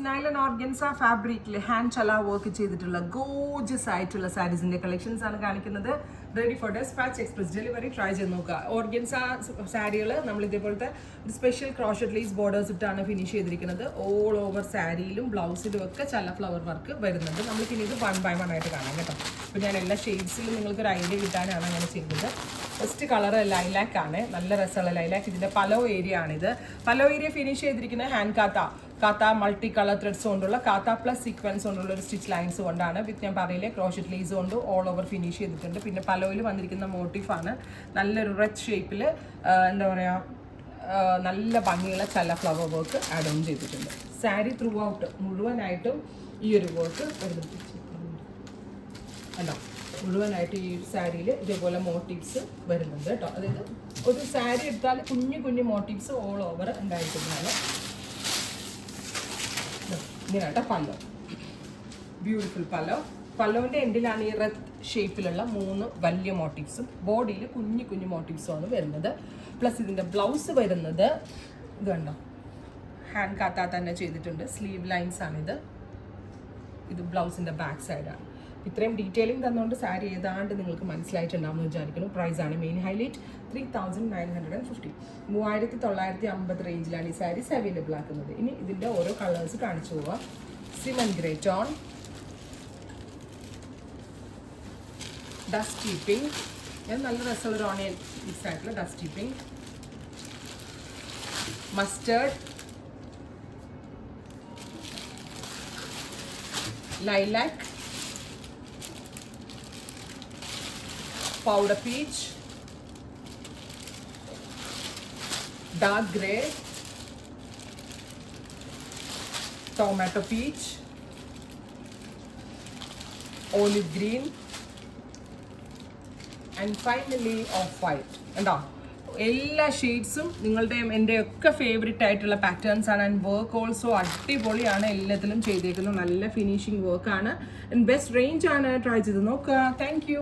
നൈലൺ organza ഫാബ്രിക്കിൽ hand ചല work ചെയ്തിട്ടുള്ള ഗോർജിയസ് ആയിട്ടുള്ള സാരീസിന്റെ കളക്ഷൻസ് ആണ് കാണിക്കുന്നത്. Ready for despatch express delivery. Try ചെയ്ത് നോക്കുക. ഓർഗൻസ സാരികൾ നമ്മൾ ഇതേപോലത്തെ ഒരു സ്പെഷ്യൽ ക്രോഷറ്റ് ലേസ് ബോർഡേഴ്സ് ഇട്ടാണ് ഫിനിഷ് ചെയ്തിരിക്കുന്നത്. ഓൾ ഓവർ സാരിയിലും ബ്ലൗസിലും ഒക്കെ ചല ഫ്ലവർ വർക്ക് വരുന്നുണ്ട്. നമ്മൾ പിന്നെ ഇത് 1 by 1 ആയിട്ട് കാണാം കേട്ടോ. അപ്പോൾ ഞാൻ എല്ലാ ഷെയ്ഡ്സിലും നിങ്ങൾക്ക് ഒരു ഐഡിയ കിട്ടാനാണ് അങ്ങനെ ചെയ്തത്. ഫസ്റ്റ് കളർ ലൈലാക്ക് ആണ്, നല്ല രസമുള്ള ലൈലാക്ക്. ഇതിന്റെ പലോ ഏരിയ ആണിത്. പലോ ഏരിയ ഫിനിഷ് ചെയ്തിരിക്കുന്ന ഹാൻഡ് കാത്ത മൾട്ടി കളർ ത്രെഡ്സ് കൊണ്ടുള്ള കാത്ത പ്ലസ് സീക്വൻസ് കൊണ്ടുള്ള ഒരു സ്റ്റിച്ച് ലൈൻസ് കൊണ്ടാണ്. വിത്ത് ഞാൻ പറയില്ലേ ക്രോഷറ്റ് ലേസ് കൊണ്ട് ഓൾ ഓവർ ഫിനിഷ് ചെയ്തിട്ടുണ്ട്. പിന്നെ പലോയിൽ വന്നിരിക്കുന്ന മോട്ടീഫാണ് നല്ലൊരു റെഡ് ഷേപ്പിൽ എന്താ പറയുക നല്ല ഭംഗിയുള്ള ചല ഫ്ലവർ വർക്ക് ആഡ് ഓൺ ചെയ്തിട്ടുണ്ട്. സാരി ത്രൂ ഔട്ട് മുഴുവനായിട്ടും ഈ ഒരു വർക്ക് അല്ല മുഴുവനായിട്ട് ഈ സാരിയിൽ ഇതേപോലെ മോട്ടീവ്സ് വരുന്നുണ്ട് കേട്ടോ. അതായത് ഒരു സാരി എടുത്താൽ കുഞ്ഞു കുഞ്ഞു മോട്ടീവ്സ് ഓൾ ഓവർ ഉണ്ടായിരിക്കുന്നതാണ്. ഇങ്ങനെയാട്ടോ പല്ലോ, ബ്യൂട്ടിഫുൾ പല്ലോ. പല്ലോൻ്റെ എൻഡിലാണ് ഈ റെഡ് ഷേപ്പിലുള്ള 3 വലിയ മോട്ടീവ്സും ബോഡിയിൽ കുഞ്ഞു കുഞ്ഞു മോട്ടീവ്സും ആണ് വരുന്നത്. പ്ലസ് ഇതിൻ്റെ ബ്ലൗസ് വരുന്നത് ഇത് കണ്ടോ, ഹാൻഡ് കാത്ത തന്നെ ചെയ്തിട്ടുണ്ട്. സ്ലീവ് ലൈൻസ് ആണിത്. ഇത് ബ്ലൗസിൻ്റെ ബാക്ക് സൈഡാണ്. ഇത്രയും ഡീറ്റെയിലിംഗ് തന്നുകൊണ്ട് സാരി ഏതാണ്ട് നിങ്ങൾക്ക് മനസ്സിലായിട്ടുണ്ടാവുമെന്ന് വിചാരിക്കുന്നു. പ്രൈസാണ് മെയിൻ ഹൈലൈറ്റ് 3950. 3950 റേഞ്ചിലാണ് ഈ സാരീസ് അവൈലബിൾ ആക്കുന്നത്. ഇനി ഇതിൻ്റെ ഓരോ കളേഴ്സ് കാണിച്ചു പോവാം. സിമൻ ഗ്രേ ടോൺ, ഡസ്റ്റി പിങ്ക്, നല്ല രസമുള്ള ഓണിയൻ മിക്സ് ആയിട്ടുള്ള dusty pink, mustard, lilac, powder peach, dark grey, tomato peach, olive green, and finally off-white. കണ്ടോ, എല്ലാ ഷെയ്ഡ്സും നിങ്ങളുടെയും എൻ്റെ ഒക്കെ ഫേവറേറ്റ് ആയിട്ടുള്ള പാറ്റേൺസ് ആണ്. ആൻഡ് വർക്ക് ഓൾസോ അടിപൊളിയാണ്. എല്ലാത്തിലും ചെയ്തേക്കുന്നത് നല്ല ഫിനിഷിംഗ് വർക്കാണ്. ആൻഡ് ബെസ്റ്റ് റേഞ്ച് ആണ്. ട്രൈ ചെയ്ത് നോക്കുക. Thank you.